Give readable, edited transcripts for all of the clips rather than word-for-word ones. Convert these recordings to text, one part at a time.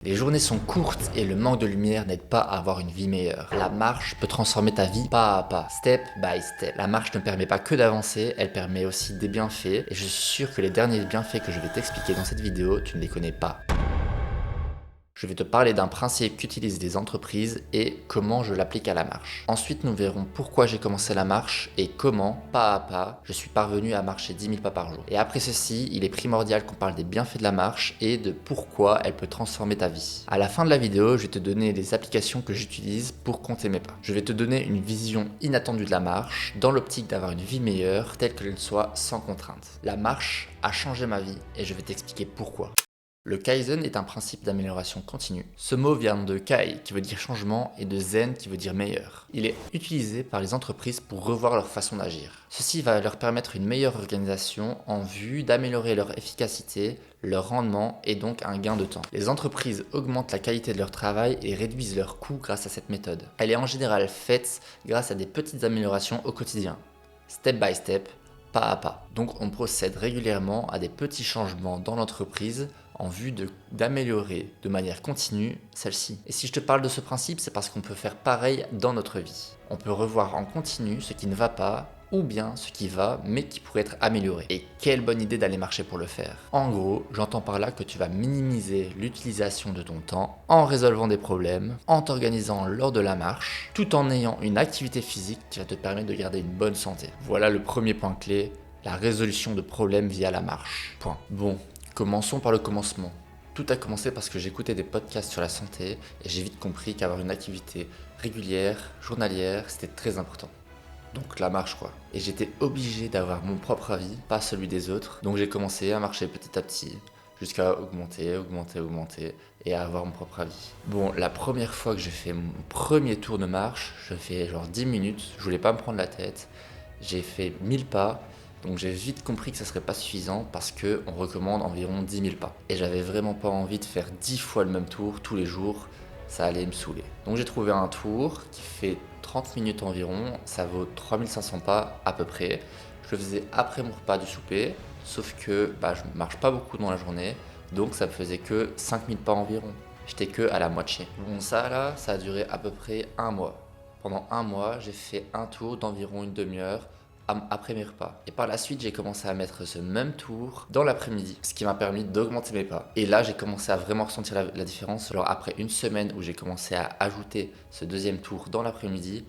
Les journées sont courtes et le manque de lumière n'aide pas à avoir une vie meilleure. La marche peut transformer ta vie pas à pas, step by step. La marche ne permet pas que d'avancer, elle permet aussi des bienfaits et je suis sûr que les derniers bienfaits que je vais t'expliquer dans cette vidéo, tu ne les connais pas. Je vais te parler d'un principe qu'utilisent les entreprises et comment je l'applique à la marche. Ensuite, nous verrons pourquoi j'ai commencé la marche et comment, pas à pas, je suis parvenu à marcher 10 000 pas par jour. Et après ceci, il est primordial qu'on parle des bienfaits de la marche et de pourquoi elle peut transformer ta vie. À la fin de la vidéo, je vais te donner les applications que j'utilise pour compter mes pas. Je vais te donner une vision inattendue de la marche dans l'optique d'avoir une vie meilleure telle qu'elle soit sans contrainte. La marche a changé ma vie et je vais t'expliquer pourquoi. Le Kaizen est un principe d'amélioration continue. Ce mot vient de Kai qui veut dire changement et de Zen qui veut dire meilleur. Il est utilisé par les entreprises pour revoir leur façon d'agir. Ceci va leur permettre une meilleure organisation en vue d'améliorer leur efficacité, leur rendement et donc un gain de temps. Les entreprises augmentent la qualité de leur travail et réduisent leurs coûts grâce à cette méthode. Elle est en général faite grâce à des petites améliorations au quotidien, step by step, pas à pas. Donc on procède régulièrement à des petits changements dans l'entreprise en vue d'améliorer de manière continue celle-ci. Et si je te parle de ce principe, c'est parce qu'on peut faire pareil dans notre vie. On peut revoir en continu ce qui ne va pas ou bien ce qui va mais qui pourrait être amélioré. Et quelle bonne idée d'aller marcher pour le faire. En gros, j'entends par là que tu vas minimiser l'utilisation de ton temps en résolvant des problèmes, en t'organisant lors de la marche, tout en ayant une activité physique qui va te permettre de garder une bonne santé. Voilà le premier point clé, la résolution de problèmes via la marche. Point. Bon, commençons par le commencement. Tout a commencé parce que j'écoutais des podcasts sur la santé et j'ai vite compris qu'avoir une activité régulière, journalière, c'était très important. Donc la marche quoi. Et j'étais obligé d'avoir mon propre avis, pas celui des autres. Donc j'ai commencé à marcher petit à petit, jusqu'à augmenter et à avoir mon propre avis. Bon, la première fois que j'ai fait mon premier tour de marche, je fais genre 10 minutes, je voulais pas me prendre la tête. J'ai fait 1000 pas, donc j'ai vite compris que ça serait pas suffisant parce qu'on recommande environ 10 000 pas. Et j'avais vraiment pas envie de faire 10 fois le même tour tous les jours, ça allait me saouler. Donc j'ai trouvé un tour qui fait 30 minutes environ, ça vaut 3500 pas à peu près. Je le faisais après mon repas du souper, sauf que je marche pas beaucoup dans la journée, donc ça me faisait que 5000 pas environ. J'étais que à la moitié. Bon ça là, ça a duré à peu près un mois. Pendant un mois, j'ai fait un tour d'environ une demi-heure après mes repas. Et par la suite, j'ai commencé à mettre ce même tour dans l'après-midi, ce qui m'a permis d'augmenter mes pas. Et là, j'ai commencé à vraiment ressentir la différence. Alors après une semaine où j'ai commencé à ajouter ce deuxième tour dans l'après-midi,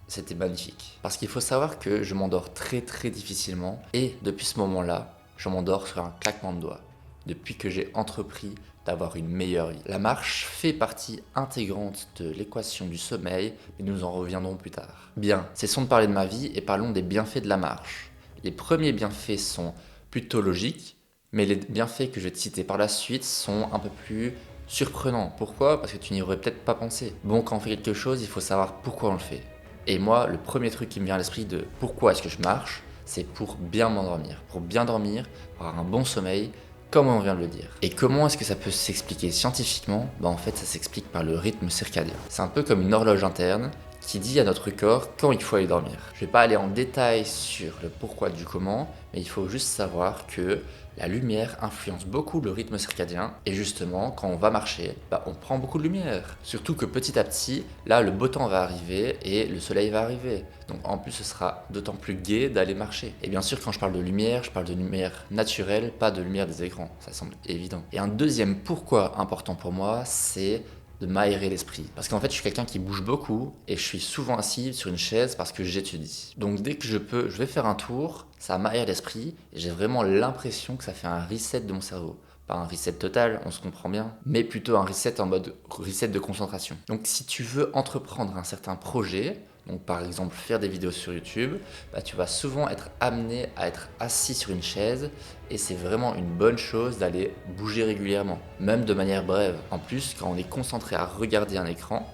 c'était magnifique. Parce qu'il faut savoir que je m'endors très très difficilement et depuis ce moment-là, je m'endors sur un claquement de doigts. Depuis que j'ai entrepris d'avoir une meilleure vie. La marche fait partie intégrante de l'équation du sommeil, mais nous en reviendrons plus tard. Bien, cessons de parler de ma vie et parlons des bienfaits de la marche. Les premiers bienfaits sont plutôt logiques, mais les bienfaits que je vais te citer par la suite sont un peu plus surprenants. Pourquoi ? Parce que tu n'y aurais peut-être pas pensé. Bon, quand on fait quelque chose, il faut savoir pourquoi on le fait. Et moi, le premier truc qui me vient à l'esprit de pourquoi est-ce que je marche, c'est pour bien m'endormir. Pour bien dormir, pour avoir un bon sommeil, comme on vient de le dire. Et comment est-ce que ça peut s'expliquer scientifiquement ? En fait, ça s'explique par le rythme circadien. C'est un peu comme une horloge interne qui dit à notre corps quand il faut aller dormir. Je ne vais pas aller en détail sur le pourquoi du comment, mais il faut juste savoir que la lumière influence beaucoup le rythme circadien et justement quand on va marcher, on prend beaucoup de lumière. Surtout que petit à petit, là le beau temps va arriver et le soleil va arriver. Donc en plus ce sera d'autant plus gai d'aller marcher. Et bien sûr quand je parle de lumière, je parle de lumière naturelle, pas de lumière des écrans, ça semble évident. Et un deuxième pourquoi important pour moi, c'est de m'aérer l'esprit. Parce qu'en fait, je suis quelqu'un qui bouge beaucoup et je suis souvent assis sur une chaise parce que j'étudie. Donc dès que je peux, je vais faire un tour, ça m'aère l'esprit et j'ai vraiment l'impression que ça fait un reset de mon cerveau. Pas un reset total, on se comprend bien, mais plutôt un reset en mode reset de concentration. Donc si tu veux entreprendre un certain projet, donc par exemple faire des vidéos sur YouTube, tu vas souvent être amené à être assis sur une chaise et c'est vraiment une bonne chose d'aller bouger régulièrement, même de manière brève. En plus, quand on est concentré à regarder un écran,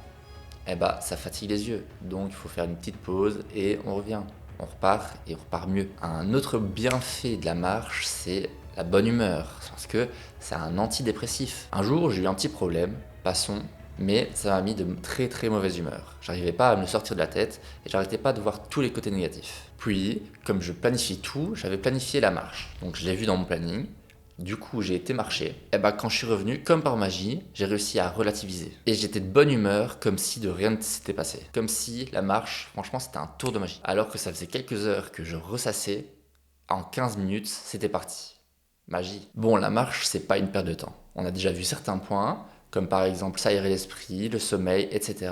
ça fatigue les yeux. Donc il faut faire une petite pause et on revient. On repart et on repart mieux. Un autre bienfait de la marche, c'est la bonne humeur, parce que c'est un antidépressif. Un jour, j'ai eu un petit problème, passons, mais ça m'a mis de très très mauvaise humeur. J'arrivais pas à me le sortir de la tête et j'arrêtais pas de voir tous les côtés négatifs. Puis, comme je planifie tout, j'avais planifié la marche. Donc je l'ai vu dans mon planning, Du coup, j'ai été marcher. Et bah, quand je suis revenu, comme par magie, j'ai réussi à relativiser. Et j'étais de bonne humeur, comme si de rien ne s'était passé. Comme si la marche, franchement, c'était un tour de magie. Alors que ça faisait quelques heures que je ressassais, en 15 minutes, c'était parti. Magie. Bon, la marche, c'est pas une perte de temps. On a déjà vu certains points, comme par exemple s'aérer l'esprit, le sommeil, etc.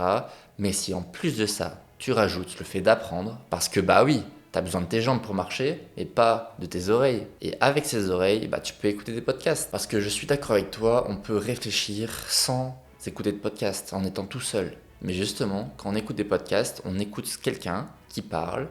Mais si en plus de ça, tu rajoutes le fait d'apprendre, parce que bah oui, t'as besoin de tes jambes pour marcher et pas de tes oreilles. Et avec ces oreilles, bah tu peux écouter des podcasts. Parce que je suis d'accord avec toi, on peut réfléchir sans écouter de podcasts, en étant tout seul. Mais justement, quand on écoute des podcasts, on écoute quelqu'un qui parle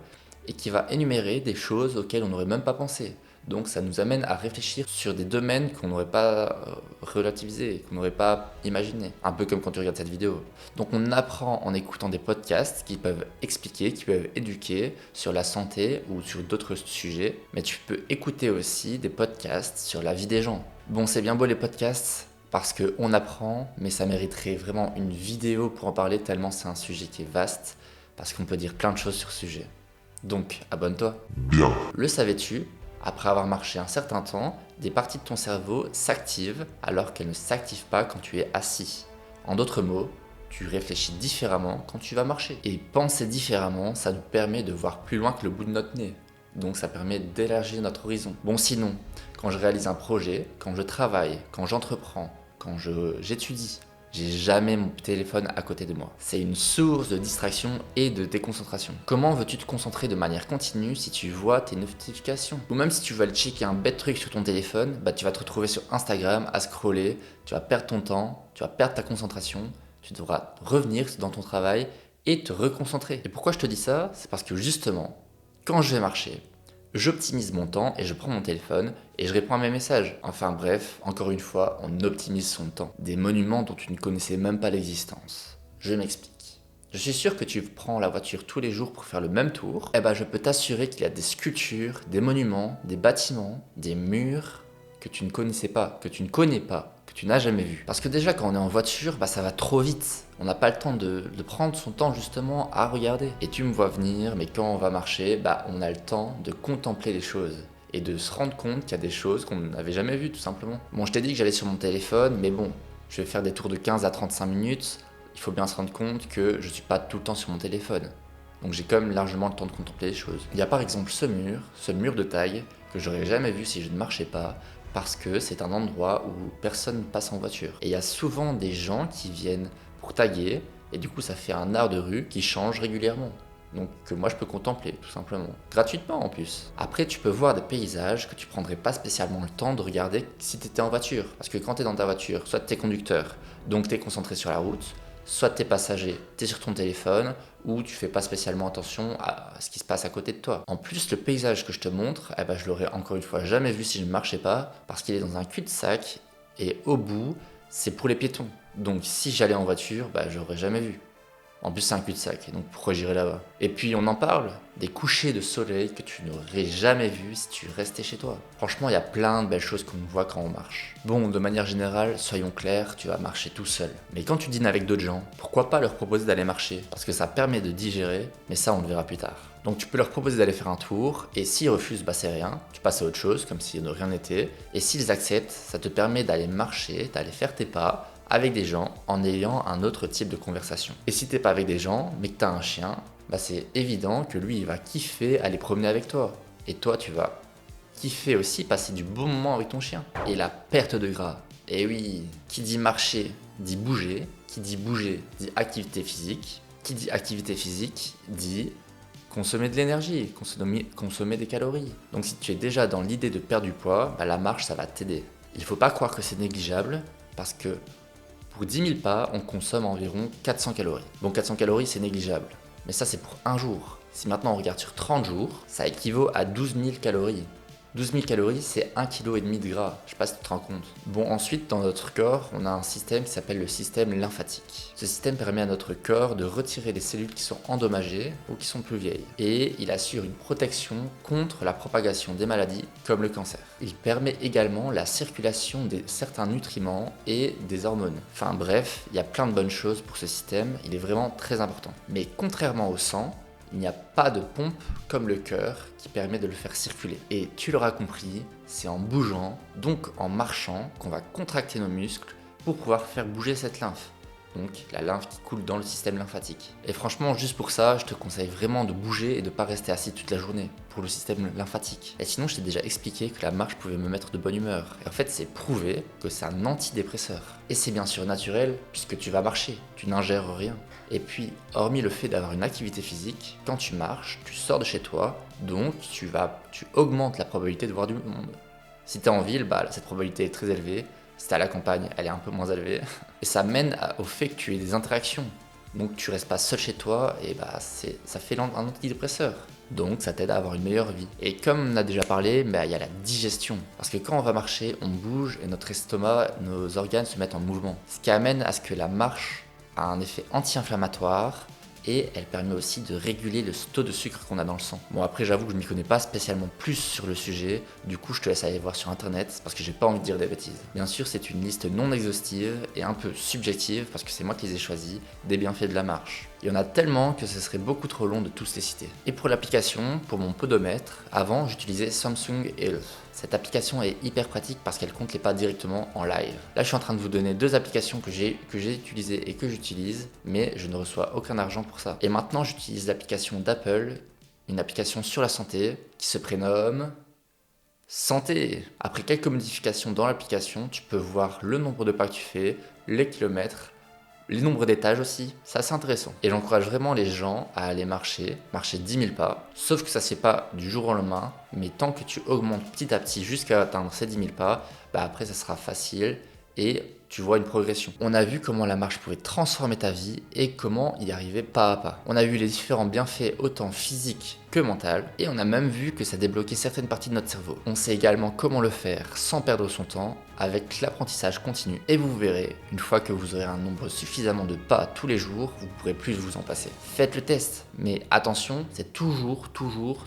et qui va énumérer des choses auxquelles on n'aurait même pas pensé. Donc ça nous amène à réfléchir sur des domaines qu'on n'aurait pas relativisés, qu'on n'aurait pas imaginé. Un peu comme quand tu regardes cette vidéo. Donc on apprend en écoutant des podcasts qui peuvent expliquer, qui peuvent éduquer sur la santé ou sur d'autres sujets. Mais tu peux écouter aussi des podcasts sur la vie des gens. Bon, c'est bien beau les podcasts parce qu'on apprend, mais ça mériterait vraiment une vidéo pour en parler tellement c'est un sujet qui est vaste, parce qu'on peut dire plein de choses sur ce sujet. Donc, abonne-toi. Bien. Le savais-tu? Après avoir marché un certain temps, des parties de ton cerveau s'activent alors qu'elles ne s'activent pas quand tu es assis. En d'autres mots, tu réfléchis différemment quand tu vas marcher. Et penser différemment, ça nous permet de voir plus loin que le bout de notre nez. Donc ça permet d'élargir notre horizon. Bon sinon, quand je réalise un projet, quand je travaille, quand j'entreprends, quand j'étudie, j'ai jamais mon téléphone à côté de moi. C'est une source de distraction et de déconcentration. Comment veux-tu te concentrer de manière continue si tu vois tes notifications? Ou même si tu veux aller checker un bête truc sur ton téléphone, bah tu vas te retrouver sur Instagram à scroller, tu vas perdre ton temps, tu vas perdre ta concentration, tu devras revenir dans ton travail et te reconcentrer. Et pourquoi je te dis ça? C'est parce que justement, quand je vais marcher, j'optimise mon temps et je prends mon téléphone et je réponds à mes messages. Enfin bref, encore une fois, on optimise son temps. Des monuments dont tu ne connaissais même pas l'existence. Je m'explique. Je suis sûr que tu prends la voiture tous les jours pour faire le même tour. Eh ben je peux t'assurer qu'il y a des sculptures, des monuments, des bâtiments, des murs que tu ne connaissais pas, que tu ne connais pas, que tu n'as jamais vu. Parce que déjà quand on est en voiture, bah ça va trop vite. On n'a pas le temps de prendre son temps justement à regarder. Et tu me vois venir, mais quand on va marcher, bah on a le temps de contempler les choses. Et de se rendre compte qu'il y a des choses qu'on n'avait jamais vues tout simplement. Bon, je t'ai dit que j'allais sur mon téléphone, mais bon, je vais faire des tours de 15 à 35 minutes. Il faut bien se rendre compte que je suis pas tout le temps sur mon téléphone. Donc j'ai quand même largement le temps de contempler les choses. Il y a par exemple ce mur de taille, que j'aurais jamais vu si je ne marchais pas, parce que c'est un endroit où personne passe en voiture. Et il y a souvent des gens qui viennent pour taguer, et du coup ça fait un art de rue qui change régulièrement. Donc que moi je peux contempler tout simplement. Gratuitement en plus. Après tu peux voir des paysages que tu prendrais pas spécialement le temps de regarder si tu étais en voiture. Parce que quand tu es dans ta voiture, soit tu es conducteur, donc tu es concentré sur la route, soit tu es passager, tu es sur ton téléphone, ou tu fais pas spécialement attention à ce qui se passe à côté de toi. En plus, le paysage que je te montre, eh ben, je l'aurais encore une fois jamais vu si je ne marchais pas, parce qu'il est dans un cul-de-sac, et au bout, c'est pour les piétons. Donc si j'allais en voiture, bah, je l'aurais jamais vu. En plus, c'est un cul-de-sac, donc pourquoi j'irais là-bas? Et puis, on en parle, des couchers de soleil que tu n'aurais jamais vus si tu restais chez toi. Franchement, il y a plein de belles choses qu'on voit quand on marche. Bon, de manière générale, soyons clairs, tu vas marcher tout seul. Mais quand tu dînes avec d'autres gens, pourquoi pas leur proposer d'aller marcher? Parce que ça permet de digérer, mais ça, on le verra plus tard. Donc tu peux leur proposer d'aller faire un tour, et s'ils refusent, bah c'est rien, tu passes à autre chose, comme si de rien n'était. Et s'ils acceptent, ça te permet d'aller marcher, d'aller faire tes pas, avec des gens en ayant un autre type de conversation. Et si t'es pas avec des gens, mais que t'as un chien, bah c'est évident que lui il va kiffer aller promener avec toi. Et toi tu vas kiffer aussi passer du bon moment avec ton chien. Et la perte de gras. Et oui, qui dit marcher dit bouger, qui dit bouger dit activité physique, qui dit activité physique dit consommer de l'énergie, consommer des calories. Donc si tu es déjà dans l'idée de perdre du poids, bah la marche ça va t'aider. Il faut pas croire que c'est négligeable, parce que pour 10 000 pas, on consomme environ 400 calories. Bon, 400 calories, c'est négligeable. Mais ça, c'est pour un jour. Si maintenant on regarde sur 30 jours, ça équivaut à 12 000 calories. 12 000 calories, c'est 1,5 kg de gras. Je sais pas si tu te rends compte. Bon, ensuite, dans notre corps, on a un système qui s'appelle le système lymphatique. Ce système permet à notre corps de retirer les cellules qui sont endommagées ou qui sont plus vieilles. Et il assure une protection contre la propagation des maladies comme le cancer. Il permet également la circulation de certains nutriments et des hormones. Enfin bref, il y a plein de bonnes choses pour ce système. Il est vraiment très important. Mais contrairement au sang, Il n'y a pas de pompe comme le cœur qui permet de le faire circuler. Et tu l'auras compris, c'est en bougeant, donc en marchant, qu'on va contracter nos muscles pour pouvoir faire bouger cette lymphe. Donc la lymphe qui coule dans le système lymphatique. Et franchement, juste pour ça, je te conseille vraiment de bouger et de ne pas rester assis toute la journée pour le système lymphatique. Et sinon, je t'ai déjà expliqué que la marche pouvait me mettre de bonne humeur. Et en fait, c'est prouvé que c'est un antidépresseur. Et c'est bien sûr naturel puisque tu vas marcher, tu n'ingères rien. Et puis, hormis le fait d'avoir une activité physique, quand tu marches, tu sors de chez toi, donc tu augmentes la probabilité de voir du monde. Si tu es en ville, cette probabilité est très élevée. Si t'es à la campagne, elle est un peu moins élevée. Et ça mène au fait que tu aies des interactions. Donc tu restes pas seul chez toi et ça fait un antidépresseur. Donc ça t'aide à avoir une meilleure vie. Et comme on a déjà parlé, il y a la digestion. Parce que quand on va marcher, on bouge et notre estomac, nos organes se mettent en mouvement. Ce qui amène à ce que la marche a un effet anti-inflammatoire. Et elle permet aussi de réguler le taux de sucre qu'on a dans le sang. Bon, après, j'avoue que je ne m'y connais pas spécialement plus sur le sujet, du coup, je te laisse aller voir sur internet parce que j'ai pas envie de dire des bêtises. Bien sûr, c'est une liste non exhaustive et un peu subjective parce que c'est moi qui les ai choisis, des bienfaits de la marche. Il y en a tellement que ce serait beaucoup trop long de tous les citer. Et pour l'application, pour mon podomètre, avant, j'utilisais Samsung Health. Cette application est hyper pratique parce qu'elle compte les pas directement en live. Là, je suis en train de vous donner deux applications que j'ai utilisées et que j'utilise, mais je ne reçois aucun argent pour ça. Et maintenant, j'utilise l'application d'Apple, une application sur la santé qui se prénomme Santé. Après quelques modifications dans l'application, tu peux voir le nombre de pas que tu fais, les kilomètres, les nombres d'étages aussi, c'est assez intéressant. Et j'encourage vraiment les gens à aller marcher 10 000 pas. Sauf que ça se fait pas du jour au lendemain, mais tant que tu augmentes petit à petit jusqu'à atteindre ces 10 000 pas, après ça sera facile et tu vois une progression. On a vu comment la marche pouvait transformer ta vie et comment y arriver pas à pas. On a vu les différents bienfaits autant physiques que mentaux et on a même vu que ça débloquait certaines parties de notre cerveau. On sait également comment le faire sans perdre son temps avec l'apprentissage continu. Et vous verrez, une fois que vous aurez un nombre suffisamment de pas tous les jours, vous pourrez plus vous en passer. Faites le test, mais attention, c'est toujours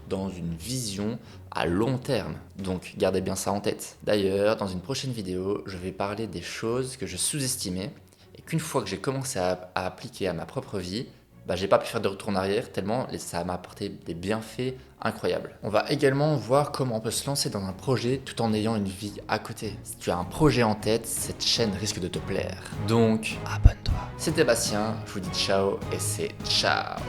dans une vision à long terme. Donc gardez bien ça en tête. D'ailleurs, dans une prochaine vidéo, je vais parler des choses que je sous-estimais et qu'une fois que j'ai commencé à appliquer à ma propre vie, j'ai pas pu faire de retour en arrière tellement ça m'a apporté des bienfaits incroyables. On va également voir comment on peut se lancer dans un projet tout en ayant une vie à côté. Si tu as un projet en tête, cette chaîne risque de te plaire. Donc, abonne-toi. C'était Bastien, je vous dis ciao et c'est ciao.